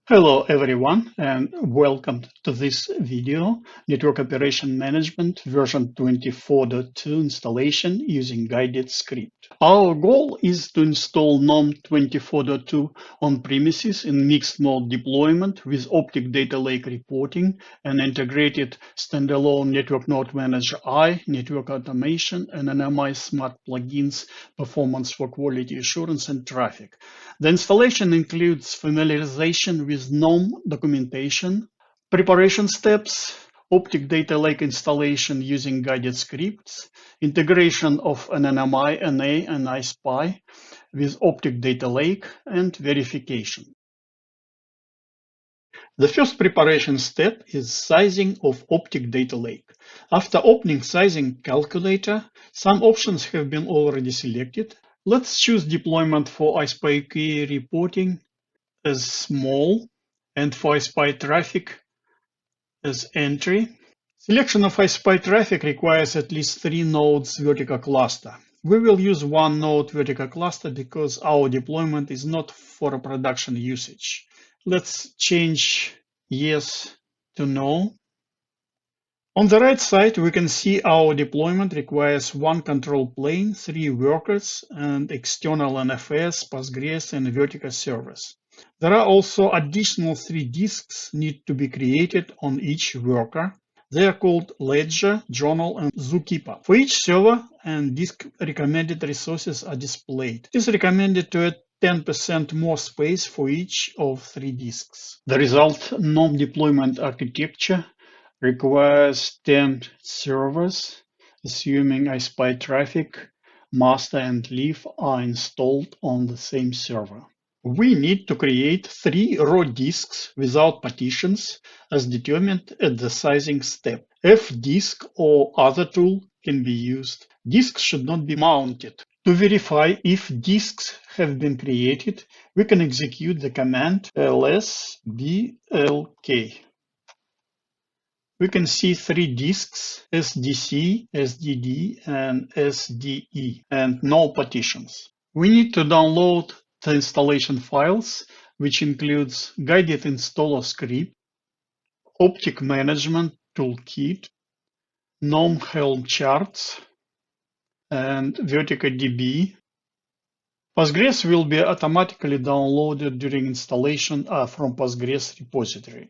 Hello everyone and welcome to this video, Network Operation Management version 24.2 installation using guided script. Our goal is to install GNOME 24.2 on premises in mixed mode deployment with Optic Data Lake reporting and integrated standalone Network Node Manager I, Network Automation, and NMI Smart plugins, performance for quality assurance and traffic. The installation includes familiarization with GNOME documentation, preparation steps, Optic Data Lake installation using guided scripts, integration of an NMI, NA, and iSPY with Optic Data Lake, and verification. The first preparation step is sizing of Optic Data Lake. After opening sizing calculator, some options have been already selected. Let's choose deployment for iSPY reporting as small and for iSPY traffic as entry. Selection of iSPY traffic requires at least 3 nodes vertical cluster. We will use 1 node vertical cluster because our deployment is not for a production usage. Let's change yes to no. On the right side, we can see our deployment requires 1 control plane, 3 workers, and external NFS, Postgres, and vertical servers. There are also additional 3 disks need to be created on each worker. They are called Ledger, Journal, and Zookeeper. For each server and disk, recommended resources are displayed. It is recommended to add 10% more space for each of 3 disks. The result GNOME deployment architecture requires 10 servers, assuming iSPY traffic, master, and leaf are installed on the same server. We need to create 3 raw disks without partitions as determined at the sizing step. Fdisk or other tool can be used. Disks should not be mounted. To verify if disks have been created, we can execute the command lsblk. We can see 3 disks, SDC, SDD, and SDE, and no partitions. We need to download the installation files, which includes guided installer script, Optic Management Toolkit, GNOME Helm charts, and VerticaDB. Postgres will be automatically downloaded during installation from Postgres repository.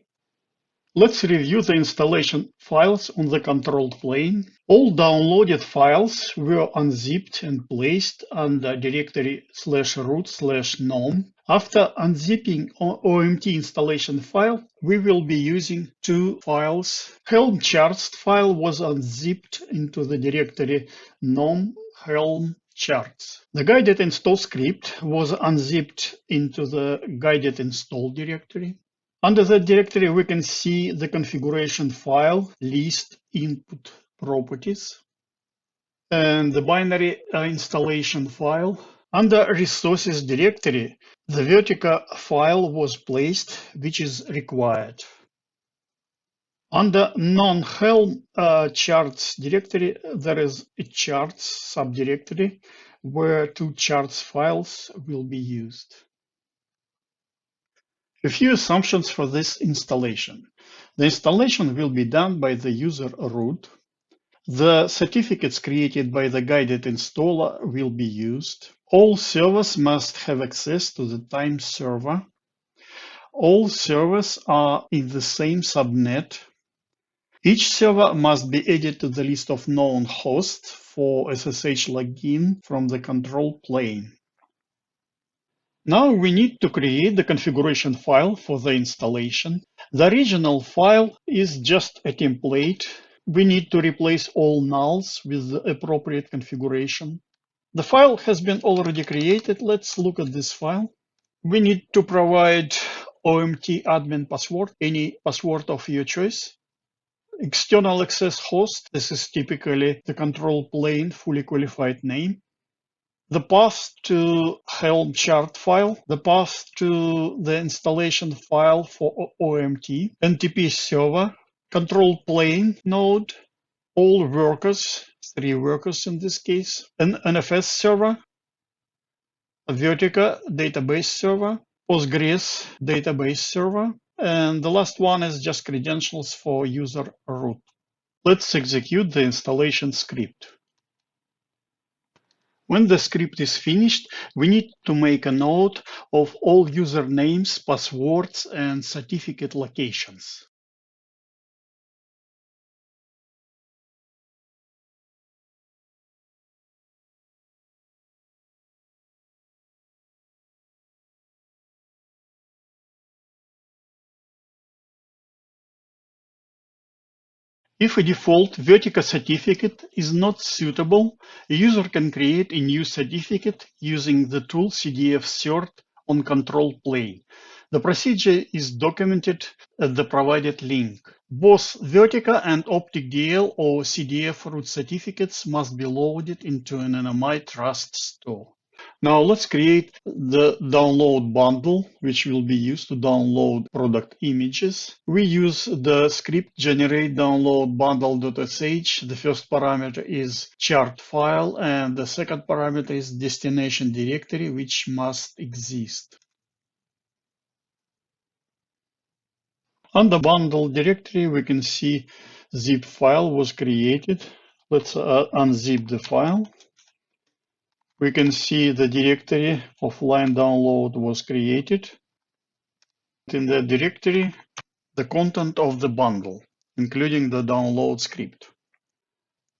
Let's review the installation files on the control plane. All downloaded files were unzipped and placed under directory /root/gnome. After unzipping OMT installation file, we will be using 2 files. Helm charts file was unzipped into the directory gnome helm charts. The guided install script was unzipped into the guided install directory. Under the directory, we can see the configuration file, list, input properties, and the binary installation file. Under resources directory, the Vertica file was placed, which is required. Under non-Helm charts directory, there is a charts subdirectory where 2 charts files will be used. A few assumptions for this installation. The installation will be done by the user root. The certificates created by the guided installer will be used. All servers must have access to the time server. All servers are in the same subnet. Each server must be added to the list of known hosts for SSH login from the control plane. Now we need to create the configuration file for the installation. The original file is just a template. We need to replace all nulls with the appropriate configuration. The file has been already created. Let's look at this file. We need to provide OMT admin password, any password of your choice. External access host, this is typically the control plane fully qualified name. The path to Helm chart file, the path to the installation file for OMT, NTP server, control plane node, all workers, 3 workers in this case, an NFS server, a Vertica database server, Postgres database server. And the last one is just credentials for user root. Let's execute the installation script. When the script is finished, we need to make a note of all usernames, passwords, and certificate locations. If a default Vertica certificate is not suitable, a user can create a new certificate using the tool CDF-cert on control plane. The procedure is documented at the provided link. Both Vertica and OpticDL or CDF root certificates must be loaded into an NMI Trust store. Now let's create the download bundle, which will be used to download product images. We use the script generate download bundle.sh. The first parameter is chart file, and the second parameter is destination directory, which must exist. On the bundle directory, we can see zip file was created. Let's unzip the file. We can see the directory offline download was created. In the directory, the content of the bundle, including the download script.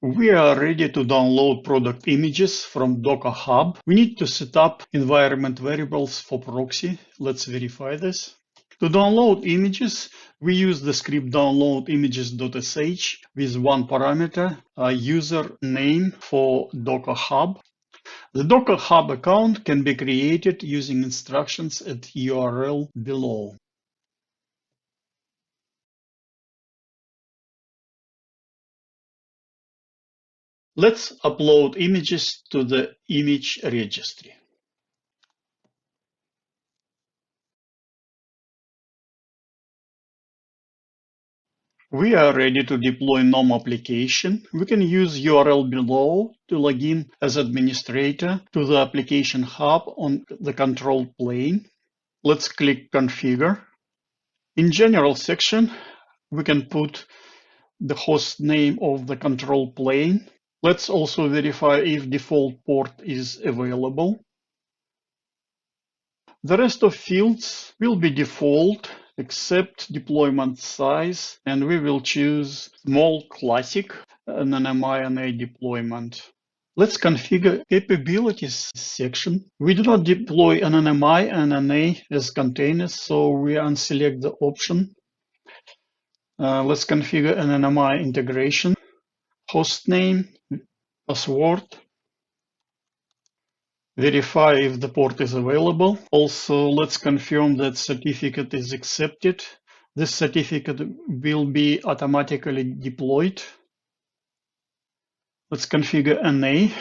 We are ready to download product images from Docker Hub. We need to set up environment variables for proxy. Let's verify this. To download images, we use the script download images.sh with one parameter, a user name for Docker Hub. The Docker Hub account can be created using instructions at URL below. Let's upload images to the image registry. We are ready to deploy GNOME application. We can use URL below to log in as administrator to the application hub on the control plane. Let's click Configure. In General section, we can put the host name of the control plane. Let's also verify if default port is available. The rest of fields will be default except deployment size, and we will choose small classic and NMI deployment. Let's configure capabilities section. We do not deploy an NMI and NA as containers, so we unselect the option. Let's configure an NMI integration, host name, password, verify if the port is available. Also, let's confirm that certificate is accepted. This certificate will be automatically deployed. Let's configure NA.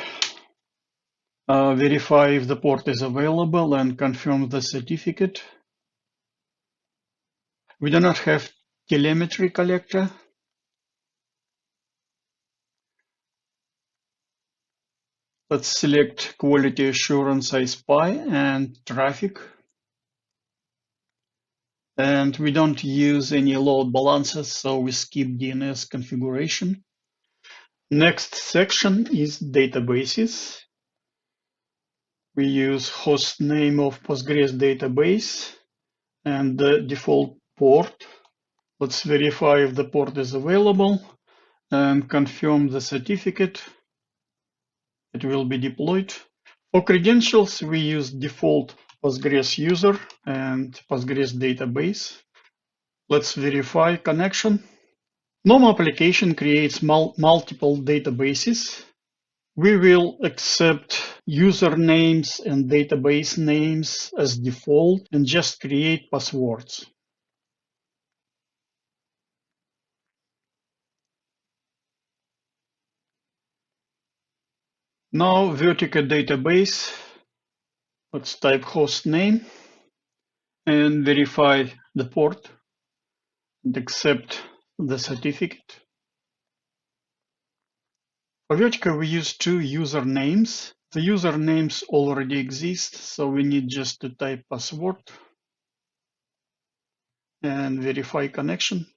Verify if the port is available and confirm the certificate. We do not have telemetry collector. Let's select quality assurance iSPY and traffic. And we don't use any load balancers, so we skip DNS configuration. Next section is databases. We use host name of Postgres database and the default port. Let's verify if the port is available and confirm the certificate. It will be deployed. For credentials, we use default Postgres user and Postgres database. Let's verify connection. GNOME application creates multiple databases. We will accept usernames and database names as default and just create passwords. Now, Vertica database. Let's type host name and verify the port and accept the certificate. For Vertica, we use two usernames. The usernames already exist, so we need just to type password. and verify connection.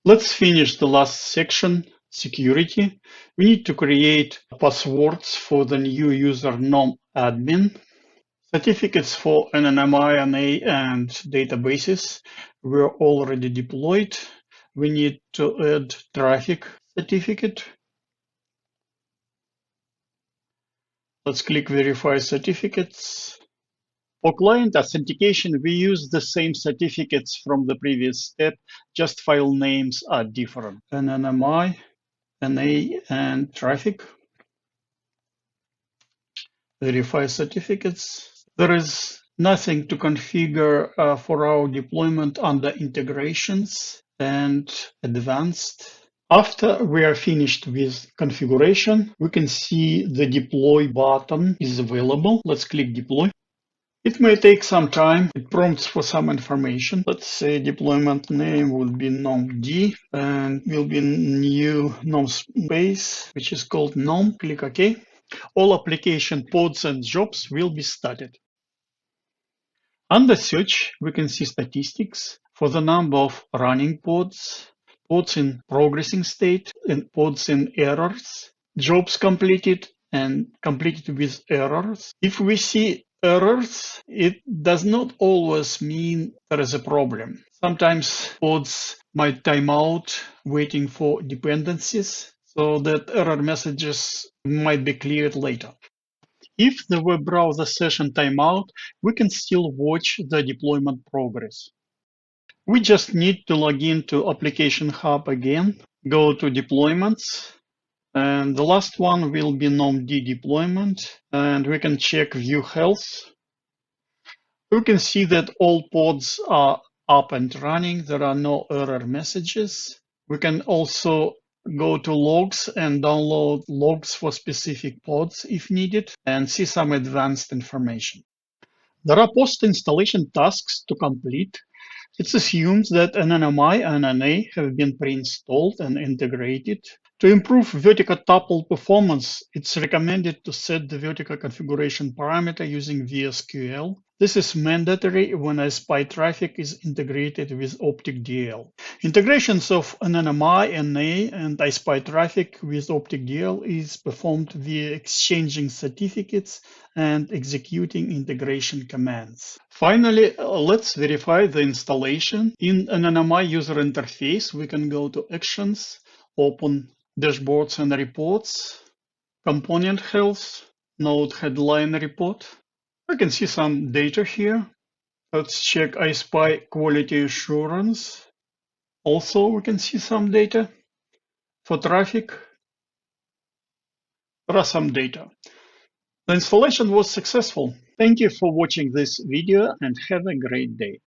Let's finish the last section, security. We need to create passwords for the new user nom admin. Certificates for NNMI, NA, and databases were already deployed. We need to add traffic certificate. Let's click Verify Certificates. For client authentication, we use the same certificates from the previous step, just file names are different. NNMI, NA, and traffic. Verify certificates. There is nothing to configure for our deployment under integrations and advanced. After we are finished with configuration, we can see the deploy button is available. Let's click deploy. It may take some time. It prompts for some information. Let's say deployment name will be nomd and will be new nom space, which is called nom. Click OK. All application pods and jobs will be started. Under search, we can see statistics for the number of running pods, pods in progressing state, and pods in errors, jobs completed and completed with errors. If we see errors, it does not always mean there is a problem. Sometimes pods might time out waiting for dependencies, so that error messages might be cleared later. If the web browser session timeout, we can still watch the deployment progress. We just need to log into Application Hub again, go to Deployments, and the last one will be nomd deployment, and we can check View Health. We can see that all pods are up and running. There are no error messages. We can also go to logs and download logs for specific pods if needed and see some advanced information. There are post-installation tasks to complete. It's assumed that NNMI and NA have been pre-installed and integrated. To improve vertical tuple performance, it's recommended to set the vertical configuration parameter using VSQL. This is mandatory when iSPY traffic is integrated with OpticDL. Integrations of NNMI, NA, and iSPY traffic with OpticDL is performed via exchanging certificates and executing integration commands. Finally, let's verify the installation. In NNMI user interface, we can go to Actions, open Dashboards and Reports, Component Health, Node Headline Report. We can see some data here. Let's check iSPY Quality Assurance. Also, we can see some data. For traffic, there are some data. The installation was successful. Thank you for watching this video and have a great day.